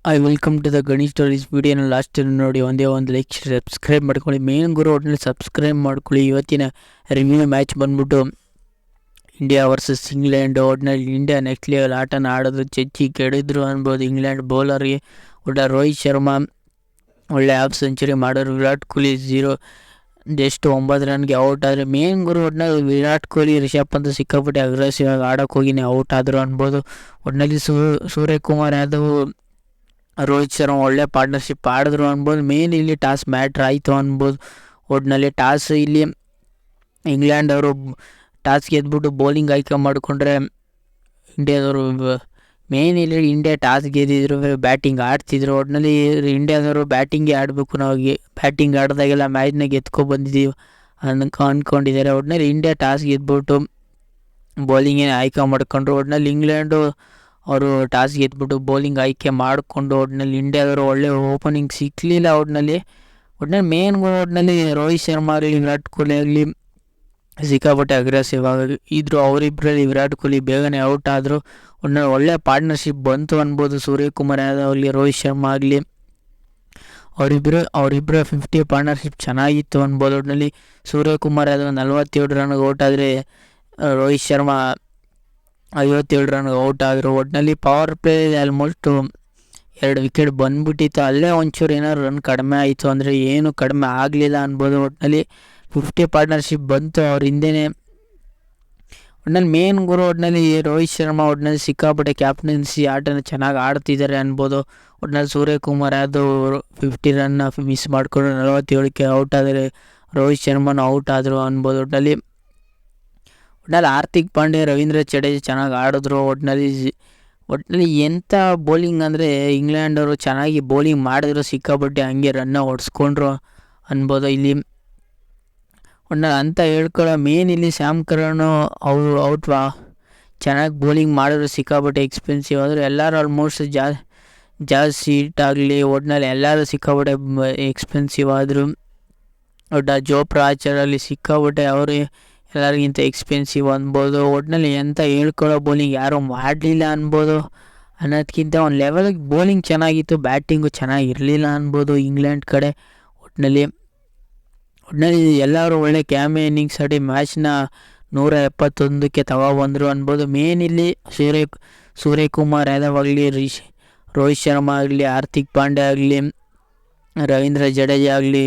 I welcome to the Ganesh stories. ವಿಡಿಯೋನ last ನೋಡಿ ಒಂದೇ ಒಂದು ಲೈಕ್ ಸಬ್ಸ್ಕ್ರೈಬ್ ಮಾಡ್ಕೊಳ್ಳಿ. ಮೇನ್ ಗುರು ಒಟ್ಟಿನಲ್ಲಿ ಸಬ್ಸ್ಕ್ರೈಬ್ ಮಾಡ್ಕೊಳ್ಳಿ. ಇವತ್ತಿನ ರಿವ್ಯೂ ಮ್ಯಾಚ್ ಬಂದ್ಬಿಟ್ಟು ಇಂಡಿಯಾ ವರ್ಸಸ್ ಇಂಗ್ಲೆಂಡ್. ಒಟ್ಟಿನಲ್ಲಿ ಇಂಡಿಯಾ ನೆಕ್ಸ್ಟ್ ಲೆವೆಲ್ ಆಟನ ಆಡಿದ್ರು, ಚೆಚ್ಚಿ ಕೆಡಿದ್ರು ಅನ್ಬೋದು. ಇಂಗ್ಲೆಂಡ್ ಬೌಲರ್ಗೆ ರೋಹಿತ್ ಶರ್ಮಾ ಒಳ್ಳೆ ಹಾಫ್ ಸೆಂಚುರಿ ಮಾಡೋರು. ವಿರಾಟ್ ಕೊಹ್ಲಿ ಜಸ್ಟ್ 9 ರನ್ಗೆ ಔಟ್ ಆದರೆ ಮೇನ್ ಗುರು ಒಟ್ಟಿನಲ್ಲಿ ವಿರಾಟ್ ಕೊಹ್ಲಿ ರಿಷಬ್ ಪಂತ್ ಸಿಕ್ಕಾಪಟ್ಟೆ ಅಗ್ರೆಸಿವ್ ಆಗಿ ಆಡೋಕೆ ಹೋಗಿನೇ ಔಟ್ ಆದರು ಅನ್ಬೋದು. ಒಟ್ಟಿನಲ್ಲಿ ಸೂರ್ಯಕುಮಾರ್ ಯಾದವ್ ರೋಹಿತ್ ಶರ್ಮಾ ಒಳ್ಳೆ ಪಾರ್ಟ್ನರ್ಶಿಪ್ ಆಡಿದ್ರು ಅನ್ಬೋದು. ಮೇನ್ ಇಲ್ಲಿ ಟಾಸ್ ಮ್ಯಾಟ್ರ್ ಆಯಿತು ಅನ್ಬೋದು. ಒಟ್ಟಿನಲ್ಲಿ ಟಾಸ್ ಇಲ್ಲಿ ಇಂಗ್ಲೆಂಡ್ ಅವರು ಟಾಸ್ ಗೆದ್ಬಿಟ್ಟು ಬೌಲಿಂಗ್ ಆಯ್ಕೆ ಮಾಡಿಕೊಂಡ್ರೆ ಇಂಡಿಯಾದವರು ಮೇನ್ ಇಲ್ಲಿ ಇಂಡಿಯಾ ಟಾಸ್ ಗೆದ್ದಿದ್ರು ಬ್ಯಾಟಿಂಗ್ ಆಡ್ತಿದ್ರು. ಒಟ್ಟಿನಲ್ಲಿ ಇಂಡಿಯಾದವರು ಬ್ಯಾಟಿಂಗೇ ಆಡಬೇಕು, ನಾವು ಬ್ಯಾಟಿಂಗ್ ಆಡಿದಾಗೆಲ್ಲ ಮ್ಯಾಚ್ನ ಗೆದ್ಕೊಬಂದಿದ್ದೀವಿ ಅಂದ್ಕೊಂಡಿದ್ದಾರೆ. ಒಟ್ಟಿನಲ್ಲಿ ಇಂಡಿಯಾ ಟಾಸ್ ಗೆದ್ಬಿಟ್ಟು ಬೌಲಿಂಗೇ ಆಯ್ಕೆ ಮಾಡ್ಕೊಂಡ್ರು. ಒಟ್ಟಿನಲ್ಲಿ ಇಂಗ್ಲೆಂಡು ಅವರು ಟಾಸ್ ಗೆದ್ಬಿಟ್ಟು ಬೌಲಿಂಗ್ ಆಯ್ಕೆ ಮಾಡಿಕೊಂಡು ಒಟ್ಟಿನಲ್ಲಿ ಇಂಡಿಯಾದವರು ಒಳ್ಳೆ ಓಪನಿಂಗ್ ಸಿಕ್ಕಲಿಲ್ಲ. ಒಟ್ಟಿನಲ್ಲಿ ಮೇನ್ ಒಟ್ಟಿನಲ್ಲಿ ರೋಹಿತ್ ಶರ್ಮಾ ಆಗಲಿ ವಿರಾಟ್ ಕೊಹ್ಲಿ ಆಗಲಿ ಸಿಕ್ಕಾಪಟ್ಟೆ ಅಗ್ರೆಸಿವ್ ಇದ್ರು. ಅವರಿಬ್ಬರಲ್ಲಿ ವಿರಾಟ್ ಕೊಹ್ಲಿ ಬೇಗನೆ ಔಟ್ ಆದರು. ಒಟ್ಟಿನಲ್ಲಿ ಒಳ್ಳೆ ಪಾರ್ಟ್ನರ್ಶಿಪ್ ಬಂತು ಅನ್ಬೋದು. ಸೂರ್ಯಕುಮಾರ್ ಯಾದವ್ ಆಗಲಿ ರೋಹಿತ್ ಶರ್ಮಾ ಆಗಲಿ ಅವರಿಬ್ಬರ 50 ಪಾರ್ಟ್ನರ್ಶಿಪ್ ಚೆನ್ನಾಗಿತ್ತು ಅನ್ಬೋದು. ಒಟ್ಟಿನಲ್ಲಿ ಸೂರ್ಯಕುಮಾರ್ ಯಾದವ್ 47 ರನ್ಗೆ ಔಟ್ ಆದರೆ ರೋಹಿತ್ ಶರ್ಮಾ 57 ರನ್ಗೆ ಔಟ್ ಆದರು. ಒಟ್ಟಿನಲ್ಲಿ ಪವರ್ ಪ್ಲೇ ಆಲ್ಮೋಸ್ಟ್ 2 ವಿಕೆಟ್ ಬಂದ್ಬಿಟ್ಟಿತ್ತು. ಅಲ್ಲೇ ಒಂಚೂರು ಏನಾದ್ರು ರನ್ ಕಡಿಮೆ ಆಯಿತು ಅಂದರೆ ಏನು ಕಡಿಮೆ ಆಗಲಿಲ್ಲ ಅನ್ಬೋದು. ಒಟ್ಟಿನಲ್ಲಿ 50 ಪಾರ್ಟ್ನರ್ಶಿಪ್ ಬಂತು ಅವ್ರ ಹಿಂದೆನೇ. ಒಟ್ಟಿನಲ್ಲಿ ಮೇನ್ ಗುರು ಒಟ್ಟಿನಲ್ಲಿ ರೋಹಿತ್ ಶರ್ಮಾ ಒಟ್ಟಿನಲ್ಲಿ ಸಿಕ್ಕಾಪಟ್ಟೆ ಕ್ಯಾಪ್ಟನ್ಸಿ ಆಟನ ಚೆನ್ನಾಗಿ ಆಡ್ತಿದ್ದಾರೆ ಅನ್ಬೋದು. ಒಟ್ಟಿನಲ್ಲಿ ಸೂರ್ಯಕುಮಾರ್ ಯಾದವ್ 50 ರನ್ನ ಮಿಸ್ ಮಾಡಿಕೊಂಡು 47ಕ್ಕೆ ಔಟ್ ಆದರೆ ರೋಹಿತ್ ಶರ್ಮಾನು ಔಟ್ ಆದರು ಅನ್ಬೋದು. ಒಟ್ಟಿನಲ್ಲಿ ಹಾರ್ದಿಕ್ ಪಾಂಡ್ಯ ರವೀಂದ್ರ ಜಡೇಜಾ ಚೆನ್ನಾಗಿ ಆಡಿದ್ರು. ಒಟ್ಟಿನಲ್ಲಿ ಎಂಥ ಬೌಲಿಂಗ್ ಅಂದರೆ ಇಂಗ್ಲೆಂಡ್ ಅವರು ಚೆನ್ನಾಗಿ ಬೌಲಿಂಗ್ ಮಾಡಿದ್ರು, ಸಿಕ್ಕಾಪಟ್ಟೆ ಹಂಗೆ ರನ್ನ ಹೊಡ್ಸ್ಕೊಂಡ್ರು ಅನ್ಬೋದು. ಇಲ್ಲಿ ಒಟ್ಟಿನಲ್ಲಿ ಅಂತ ಹೇಳ್ಕೊಳ್ಳೋ ಮೇನ್ ಇಲ್ಲಿ ಸ್ಯಾಮ್ ಕರ್ನ್ ಅವರು ಚೆನ್ನಾಗಿ ಬೌಲಿಂಗ್ ಮಾಡಿದ್ರು, ಸಿಕ್ಕಾಪಟ್ಟೆ ಎಕ್ಸ್ಪೆನ್ಸಿವ್ ಆದರು. ಎಲ್ಲರೂ ಆಲ್ಮೋಸ್ಟ್ ಜಾಸ್ತಿ ಹೀಟ್ ಆಗಲಿ ಒಟ್ಟಿನಲ್ಲಿ ಎಲ್ಲರೂ ಸಿಕ್ಕಾಪಟ್ಟೆ ಎಕ್ಸ್ಪೆನ್ಸಿವ್ ಆದರು. ಜೋಪ್ರಾ ಆಚಾರಲ್ಲಿ ಸಿಕ್ಕಾಪಟ್ಟೆ ಅವರು ಎಲ್ಲರಿಗಿಂತ ಎಕ್ಸ್ಪೆನ್ಸಿವ್ ಅನ್ಬೋದು. ಒಟ್ಟಿನಲ್ಲಿ ಎಂಥ ಹೇಳ್ಕೊಳ್ಳೋ ಬೌಲಿಂಗ್ ಯಾರೂ ಮಾಡಲಿಲ್ಲ ಅನ್ಬೋದು. ಅನ್ನೋದಕ್ಕಿಂತ ಒಂದು ಲೆವೆಲ್ಗೆ ಬೌಲಿಂಗ್ ಚೆನ್ನಾಗಿತ್ತು, ಬ್ಯಾಟಿಂಗು ಚೆನ್ನಾಗಿರಲಿಲ್ಲ ಅನ್ಬೋದು ಇಂಗ್ಲೆಂಡ್ ಕಡೆ. ಒಟ್ಟಿನಲ್ಲಿ ಎಲ್ಲರೂ ಒಳ್ಳೆ ಕ್ಯಾಮೆ ಇನ್ನಿಂಗ್ಸ್ ಆಡಿ ಮ್ಯಾಚ್ನ 171ಕ್ಕೆ ತಗೊಬಂದರು ಅನ್ಬೋದು. ಮೇನ್ ಇಲ್ಲಿ ಸೂರ್ಯಕುಮಾರ್ ಯಾದವ್ ಆಗಲಿ ರೋಹಿತ್ ಶರ್ಮಾ ಆಗಲಿ ಹಾರ್ದಿಕ್ ಪಾಂಡ್ಯ ಆಗಲಿ ರವೀಂದ್ರ ಜಡೇಜಾ ಆಗಲಿ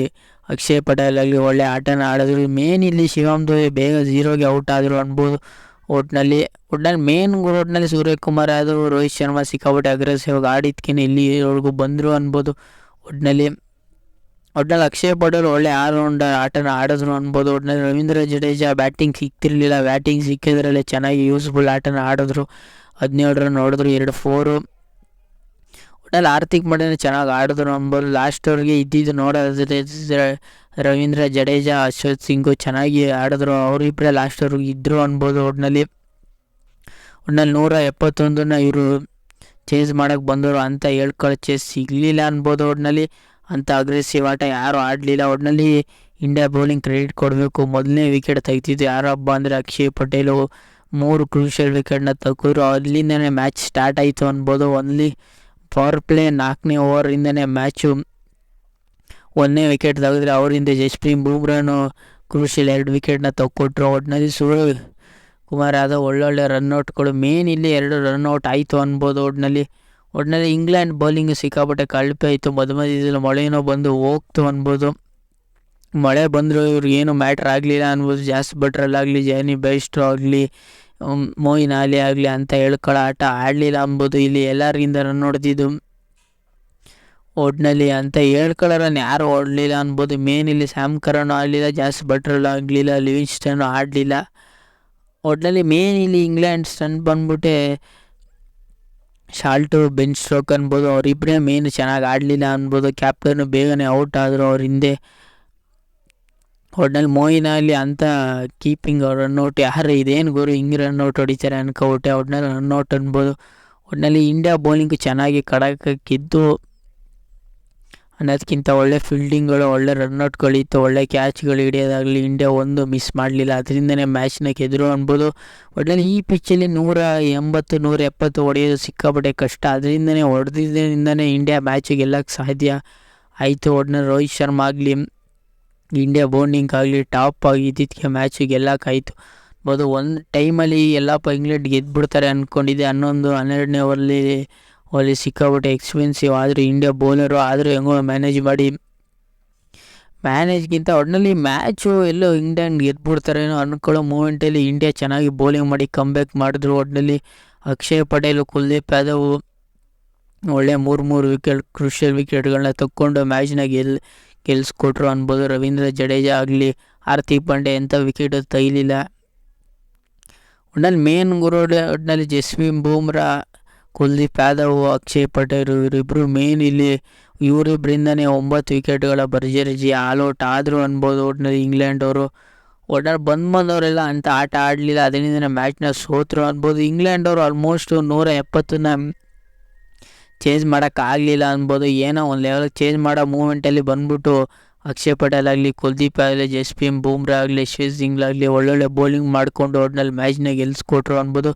ಅಕ್ಷಯ್ ಪಟೇಲ್ ಆಗಲಿ ಒಳ್ಳೆ ಆಟನ ಆಡಿದ್ರು. ಮೇನ್ ಇಲ್ಲಿ ಶಿವಮ್ ದುಬೆ ಬೇಗ 0ಗೆ ಔಟ್ ಆದರು ಅನ್ಬೋದು. ಒಟ್ಟಿನಲ್ಲಿ ಮೇನ್ ಒಟ್ಟಿನಲ್ಲಿ ಸೂರ್ಯಕುಮಾರ್ ಯಾದವ್ ರೋಹಿತ್ ಶರ್ಮಾ ಸಿಕ್ಕಾಪಟ್ಟೆ ಅಗ್ರೆಸಿವ್ ಆಡಿದ್ಕೇನೆ ಇಲ್ಲಿವರೆಗೂ ಬಂದರು ಅನ್ಬೋದು. ಒಟ್ಟಿನಲ್ಲಿ ಅಕ್ಷಯ್ ಪಟೇಲ್ ಒಳ್ಳೆ ಆಲ್ರೌಂಡರ್ ಆಟನ ಆಡಿದ್ರು ಅನ್ಬೋದು. ಒಟ್ಟಿನಲ್ಲಿ ರವೀಂದ್ರ ಜಡೇಜಾ ಬ್ಯಾಟಿಂಗ್ ಸಿಗ್ತಿರ್ಲಿಲ್ಲ, ಬ್ಯಾಟಿಂಗ್ ಸಿಕ್ಕಿದ್ರಲ್ಲೇ ಚೆನ್ನಾಗಿ ಯೂಸ್ಫುಲ್ ಆಟನ ಆಡಿದ್ರು. 17 ರನ್ ಹೊಡೆದ್ರು, 2 4. ಒಟ್ಟಿನಲ್ಲಿ ಹಾರ್ದಿಕ್ ಪಾಂಡ್ಯ ಚೆನ್ನಾಗಿ ಆಡಿದ್ರು ಅನ್ಬೋದು. ಲಾಸ್ಟ್ ಅವ್ರಿಗೆ ಇದ್ದಿದ್ದು ನೋಡೋದ್ರೆ ರವೀಂದ್ರ ಜಡೇಜಾ ಅಶ್ವಥ್ ಸಿಂಗು ಚೆನ್ನಾಗಿ ಆಡಿದ್ರು, ಅವರಿಬ್ಬರೇ ಲಾಸ್ಟ್ ಅವ್ರಿಗೆ ಇದ್ದರು ಅನ್ಬೋದು. ಒಟ್ಟಿನಲ್ಲಿ 171ನ ಇವರು ಚೇಂಜ್ ಮಾಡೋಕ್ಕೆ ಬಂದರು ಅಂತ ಹೇಳ್ಕೊಳ್ಳೋ ಚೇಸ್ ಸಿಗಲಿಲ್ಲ ಅನ್ಬೋದು. ಒಟ್ಟಿನಲ್ಲಿ ಅಂಥ ಅಗ್ರೆಸಿವ್ ಆಟ ಯಾರೂ ಆಡಲಿಲ್ಲ. ಒಟ್ಟಿನಲ್ಲಿ ಇಂಡಿಯಾ ಬೌಲಿಂಗ್ ಕ್ರೆಡಿಟ್ ಕೊಡಬೇಕು. ಮೊದಲನೇ ವಿಕೆಟ್ ತೆಗ್ದಿದ್ದು ಯಾರಪ್ಪ ಅಂದರೆ ಅಕ್ಷಯ್ ಪಟೇಲು 3 ಕ್ರೂಷಿಯಲ್ ವಿಕೆಟ್ನ ತೆಗೆದ್ರು. ಅಲ್ಲಿಂದನೇ ಮ್ಯಾಚ್ ಸ್ಟಾರ್ಟ್ ಆಯಿತು ಅನ್ಬೋದು. ಓನ್ಲಿ ಪವರ್ ಪ್ಲೇ 4ನೇ ಓವರಿಂದನೇ ಮ್ಯಾಚು 1ನೇ ವಿಕೆಟ್ ತೆಗೆದ್ರೆ ಅವರಿಂದ ಜಸ್ಪ್ರೀತ್ ಬೂಮ್ರಾನು ಕ್ರೂಷಿಯಲ್ 2 ವಿಕೆಟ್ನ ತೆಗೆದುಕೊಟ್ರು. ಒಟ್ಟಿನಲ್ಲಿ ಸೂರ್ಯಕುಮಾರ್ ಯಾದವ್ ಒಳ್ಳೊಳ್ಳೆ ರನ್ಔಟ್ಗಳು ಮೇನ್ ಇಲ್ಲಿ 2 ರನ್ಔಟ್ ಆಯಿತು ಅನ್ಬೋದು. ಒಟ್ಟಿನಲ್ಲಿ ಇಂಗ್ಲೆಂಡ್ ಬೌಲಿಂಗ್ ಸಿಕ್ಕಾಪಟ್ಟೆ ಕಳಪೆ ಆಯಿತು. ಮಧ್ಯದಲ್ಲಿ ಮಳೆನೋ ಬಂದು ಹೋಗ್ತು ಅನ್ಬೋದು. ಮಳೆ ಬಂದರೂ ಇವ್ರಿಗೆ ಏನು ಮ್ಯಾಟ್ರ್ ಆಗಲಿಲ್ಲ ಅನ್ಬೋದು. ಜಾಸ್ ಬಟ್ರಲ್ಲಾಗಲಿ ಜಾನಿ ಬೇಸ್ಟ್ರೋ ಆಗಲಿ ಮೊಯಿನ್ ಅಲಿ ಆಗಲಿ ಅಂತ ಹೇಳ್ಕೊಳ್ಳೋ ಆಟ ಆಡಲಿಲ್ಲ ಅನ್ಬೋದು. ಇಲ್ಲಿ ಎಲ್ಲರಿಗಿಂತ ರನ್ ಹೊಡೆದಿದ್ದು ಒಟ್ಟಿನಲ್ಲಿ ಅಂತ ಹೇಳ್ಕೊಳ್ಳೋ ರನ್ ಯಾರು ಓಡಲಿಲ್ಲ ಅನ್ಬೋದು. ಮೇನ್ ಇಲ್ಲಿ ಸ್ಯಾಮ್ ಕರ್ನ್ ಆಡಲಿಲ್ಲ, ಜಾಸ್ ಬಟ್ರಲ್ ಆಗಲಿಲ್ಲ, ಲಿವಿಂಗ್ಸ್ಟನ್ ಆಡಲಿಲ್ಲ. ಒಟ್ಟಿನಲ್ಲಿ ಮೇನ್ ಇಲ್ಲಿ ಇಂಗ್ಲೆಂಡ್ ಸ್ಟನ್ ಬಂದ್ಬಿಟ್ಟೆ ಶಾಲ್ಟು ಬೆನ್ ಸ್ಟ್ರೋಕ್ ಅನ್ಬೋದು. ಅವರಿಬ್ಬರೇ ಮೇನ್ ಚೆನ್ನಾಗಿ ಆಡಲಿಲ್ಲ ಅನ್ಬೋದು. ಕ್ಯಾಪ್ಟನ್ನು ಬೇಗನೆ ಔಟ್ ಆದರು ಅವ್ರ ಹಿಂದೆ. ಒಟ್ಟಿನಲ್ಲಿ ಮೊಯಿನ್ ಅಲಿ ಅಂತ ಕೀಪಿಂಗ್ ರನ್ಔಟ್ ಯಾರು ಇದೇನು ಗುರು ಹಿಂಗೆ ರನ್ಔಟ್ ಹೊಡಿತಾರೆ ಅನ್ಕೊಬಿಟ್ಟೆ. ಒಟ್ಟಿನಲ್ಲಿ ರನ್ಔಟ್ ಅನ್ಬೋದು. ಒಟ್ಟಿನಲ್ಲಿ ಇಂಡಿಯಾ ಬೌಲಿಂಗ್ ಚೆನ್ನಾಗಿ ಕಡಕ್ಕಿದ್ದು ಅನ್ನೋದಕ್ಕಿಂತ ಒಳ್ಳೆ ಫೀಲ್ಡಿಂಗ್ಗಳು, ಒಳ್ಳೆ ರನ್ಔಟ್ಗಳಿತ್ತು, ಒಳ್ಳೆ ಕ್ಯಾಚ್ಗಳು ಹಿಡಿಯೋದಾಗಲಿ ಇಂಡಿಯಾ ಒಂದು ಮಿಸ್ ಮಾಡಲಿಲ್ಲ. ಅದರಿಂದನೇ ಮ್ಯಾಚ್ನ ಗೆದ್ದರು ಅನ್ಬೋದು. ಒಟ್ಟಿನಲ್ಲಿ ಈ ಪಿಚ್ಚಲ್ಲಿ 180, 170 ಹೊಡೆಯೋದು ಸಿಕ್ಕಾಪಟ್ಟೆ ಕಷ್ಟ. ಅದರಿಂದನೇ ಹೊಡೆದಿದ್ದರಿಂದನೇ ಇಂಡಿಯಾ ಮ್ಯಾಚ್ ಗೆಲ್ಲಕ್ಕೆ ಸಾಧ್ಯ ಆಯಿತು. ಒಟ್ಟಿನಲ್ಲಿ ರೋಹಿತ್ ಶರ್ಮಾ ಆಗಲಿ, ಇಂಡಿಯಾ ಬೌಲಿಂಗ್ ಆಗಲಿ ಟಾಪ್ ಆಗಿ ಇದ್ದಿದ್ದಕ್ಕೆ ಮ್ಯಾಚ್ ಗೆಲ್ಲಕ್ಕಾಯಿತು ಅನ್ಬೋದು. ಒಂದು ಟೈಮಲ್ಲಿ ಎಲ್ಲಪ್ಪ ಇಂಗ್ಲೆಂಡ್ ಗೆದ್ದುಬಿಡ್ತಾರೆ ಅಂದ್ಕೊಂಡಿದ್ದೆ. 11-12ನೇ ಓವರಲ್ಲಿ ಸಿಕ್ಕಾಬಿಟ್ಟೆ ಎಕ್ಸ್ಪೆನ್ಸಿವ್ ಆದರೂ ಇಂಡಿಯಾ ಬೌಲರು ಆದರೂ ಹೆಂಗೋ ಮ್ಯಾನೇಜ್ಗಿಂತ ಒಟ್ಟಿನಲ್ಲಿ ಮ್ಯಾಚು ಎಲ್ಲೋ ಇಂಗ್ಲೆಂಡ್ ಗೆದ್ದುಬಿಡ್ತಾರೇನೋ ಅಂದ್ಕೊಳ್ಳೋ ಮೂಮೆಂಟಲ್ಲಿ ಇಂಡಿಯಾ ಚೆನ್ನಾಗಿ ಬೌಲಿಂಗ್ ಮಾಡಿ ಕಮ್ಬ್ಯಾಕ್ ಮಾಡಿದ್ರು. ಒಟ್ಟಿನಲ್ಲಿ ಅಕ್ಷಯ್ ಪಟೇಲ್, ಕುಲ್ದೀಪ್ ಯಾದವ್ ಒಳ್ಳೆ 3 ವಿಕೆಟ್, ಕ್ರೂಷಿಯಲ್ ವಿಕೆಟ್ಗಳನ್ನ ತಕ್ಕೊಂಡು ಮ್ಯಾಚ್ನ ಗೆಲ್ಲಿಸ್ಕೊಟ್ರು ಅನ್ಬೋದು. ರವೀಂದ್ರ ಜಡೇಜಾ ಆಗಲಿ, ಹಾರ್ದಿಕ್ ಪಾಂಡ್ಯ ಎಂಥ ವಿಕೆಟ್ ತೆಗಿಲಿಲ್ಲ. ಒಟ್ಟಿನಲ್ಲಿ ಮೇನ್ ಒಟ್ಟಿನಲ್ಲಿ ಜಸ್ಪ್ರೀತ್ ಬೂಮ್ರಾ, ಕುಲ್ದೀಪ್ ಯಾದವ್, ಅಕ್ಷಯ್ ಪಟೇಲ್ ಇವರಿಬ್ಬರು ಮೇನ್. ಇಲ್ಲಿ ಇವರಿಬ್ಬರಿಂದನೇ 9 ವಿಕೆಟ್ಗಳ ಭರ್ಜರಿ ಆಲ್ಔಟ್ ಆದರು ಅನ್ಬೋದು. ಒಟ್ಟಿನಲ್ಲಿ ಇಂಗ್ಲೆಂಡ್ ಅವರು ಒಟ್ಟಿನಲ್ಲಿ ಬಂದವರೆಲ್ಲ ಅಂಥ ಆಟ ಆಡಲಿಲ್ಲ. ಅದರಿಂದನೇ ಮ್ಯಾಚ್ನ ಸೋತರು ಅನ್ಬೋದು. ಇಂಗ್ಲೆಂಡ್ ಅವರು ಆಲ್ಮೋಸ್ಟ್ 170ನ ಚೇಂಜ್ ಮಾಡೋಕ್ಕಾಗಲಿಲ್ಲ ಅನ್ಬೋದು. ಏನೋ ಒಂದು ಲೆವೆಲ್ಗೆ ಚೇಂಜ್ ಮಾಡೋ ಮೂಮೆಂಟಲ್ಲಿ ಬಂದ್ಬಿಟ್ಟು ಅಕ್ಷಯ್ ಪಟೇಲ್ ಆಗಲಿ, ಕುಲ್ದೀಪ್ ಆಗಲಿ, ಜಸ್ಪ್ರೀತ್ ಬೂಮ್ರಾ ಆಗಲಿ, ಯಶಸ್ವಿ ಸಿಂಗ್ ಆಗಲಿ ಒಳ್ಳೊಳ್ಳೆ ಬೌಲಿಂಗ್ ಮಾಡಿಕೊಂಡು ಒಟ್ಟಿನಲ್ಲಿ ಮ್ಯಾಚ್ನ ಗೆಲ್ಲಿಸ್ಕೊಟ್ರು ಅನ್ಬೋದು.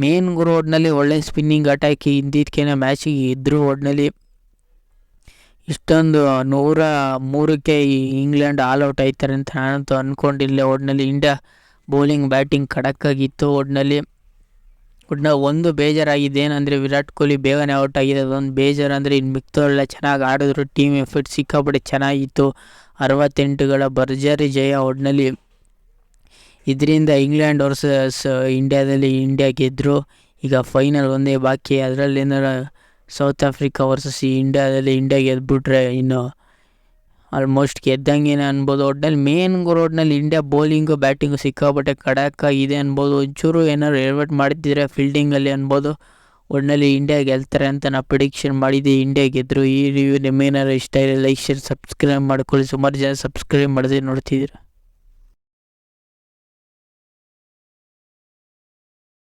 ಮೇನ್ ಒಟ್ಟಿನಲ್ಲಿ ಒಳ್ಳೆ ಸ್ಪಿನ್ನಿಂಗ್ ಅಟ್ಯಾಕ್ ಇದ್ದಿದ್ದಕ್ಕೇನೆ ಮ್ಯಾಚಿಗೆ ಇದ್ದರು. ಒಟ್ಟಿನಲ್ಲಿ ಇಷ್ಟೊಂದು 103ಕ್ಕೆ ಇಂಗ್ಲೆಂಡ್ ಆಲ್ಔಟ್ ಆಯ್ತಾರೆ ಅಂತ ನಾನಂತೂ ಅಂದ್ಕೊಂಡಿಲ್ಲ. ಒಟ್ಟಿನಲ್ಲಿ ಇಂಡಿಯಾ ಬೌಲಿಂಗ್ ಬ್ಯಾಟಿಂಗ್ ಖಡಕ್ಕಾಗಿತ್ತು. ಒಟ್ಟಿನಲ್ಲಿ ಒಂದು ಬೇಜಾರಾಗಿದೆ ಏನಂದರೆ ವಿರಾಟ್ ಕೊಹ್ಲಿ ಬೇಗನೆ ಔಟ್ ಆಗಿದೆ. ಅದೊಂದು ಬೇಜಾರು. ಅಂದರೆ ಇನ್ನು ಮಿಕ್ತವರೆಲ್ಲ ಚೆನ್ನಾಗಿ ಆಡಿದ್ರು, ಟೀಮ್ ಎಫರ್ಟ್ ಸಿಕ್ಕಾಪಟ್ಟೆ ಚೆನ್ನಾಗಿತ್ತು. 68ಗಳ ಭರ್ಜರಿ ಜಯ. ಒಟ್ಟಿನಲ್ಲಿ ಇದರಿಂದ ಇಂಗ್ಲೆಂಡ್ ವರ್ಸಸ್ ಇಂಡಿಯಾದಲ್ಲಿ ಇಂಡಿಯಾ ಗೆದ್ದರು. ಈಗ ಫೈನಲ್ ಒಂದೇ ಬಾಕಿ. ಅದರಲ್ಲಿ ಸೌತ್ ಆಫ್ರಿಕಾ ವರ್ಸಸ್ ಇಂಡಿಯಾದಲ್ಲಿ ಇಂಡಿಯಾ ಗೆದ್ದುಬಿಟ್ರೆ ಇನ್ನು ಆಲ್ಮೋಸ್ಟ್ ಗೆದ್ದಂಗೇನೆ ಅನ್ಬೋದು. ಒಟ್ಟಿನಲ್ಲಿ ಮೇನ್ ಒಟ್ಟಿನಲ್ಲಿ ಇಂಡಿಯಾ ಬೌಲಿಂಗು ಬ್ಯಾಟಿಂಗು ಸಿಕ್ಕಾಪಟ್ಟೆ ಖಡಕ್ಕಾಗಿದೆ ಅನ್ಬೋದು. ಒಂಚೂರು ಏನಾದ್ರು ಎಡವಟ್ ಮಾಡಿದ್ದಿದ್ರೆ ಫೀಲ್ಡಿಂಗಲ್ಲಿ ಅನ್ಬೋದು. ಒಟ್ಟಿನಲ್ಲಿ ಇಂಡಿಯಾ ಗೆಲ್ತಾರೆ ಅಂತ ನಾವು ಪ್ರಿಡಿಕ್ಷನ್ ಮಾಡಿದ್ದೆ, ಇಂಡಿಯಾ ಗೆದ್ದರು. ಈ ರಿವ್ಯೂ ನಿಮ್ಮೇನಾದ್ರು ಇಷ್ಟ ಇಲ್ಲ ಲೈಕ್, ಶೇರ್, ಸಬ್ಸ್ಕ್ರೈಬ್ ಮಾಡ್ಕೊಳ್ಳಿ. ಸುಮಾರು ಜನ ಸಬ್ಸ್ಕ್ರೈಬ್ ಮಾಡಿದ್ರೆ ನೋಡ್ತಿದ್ದೀರಾ.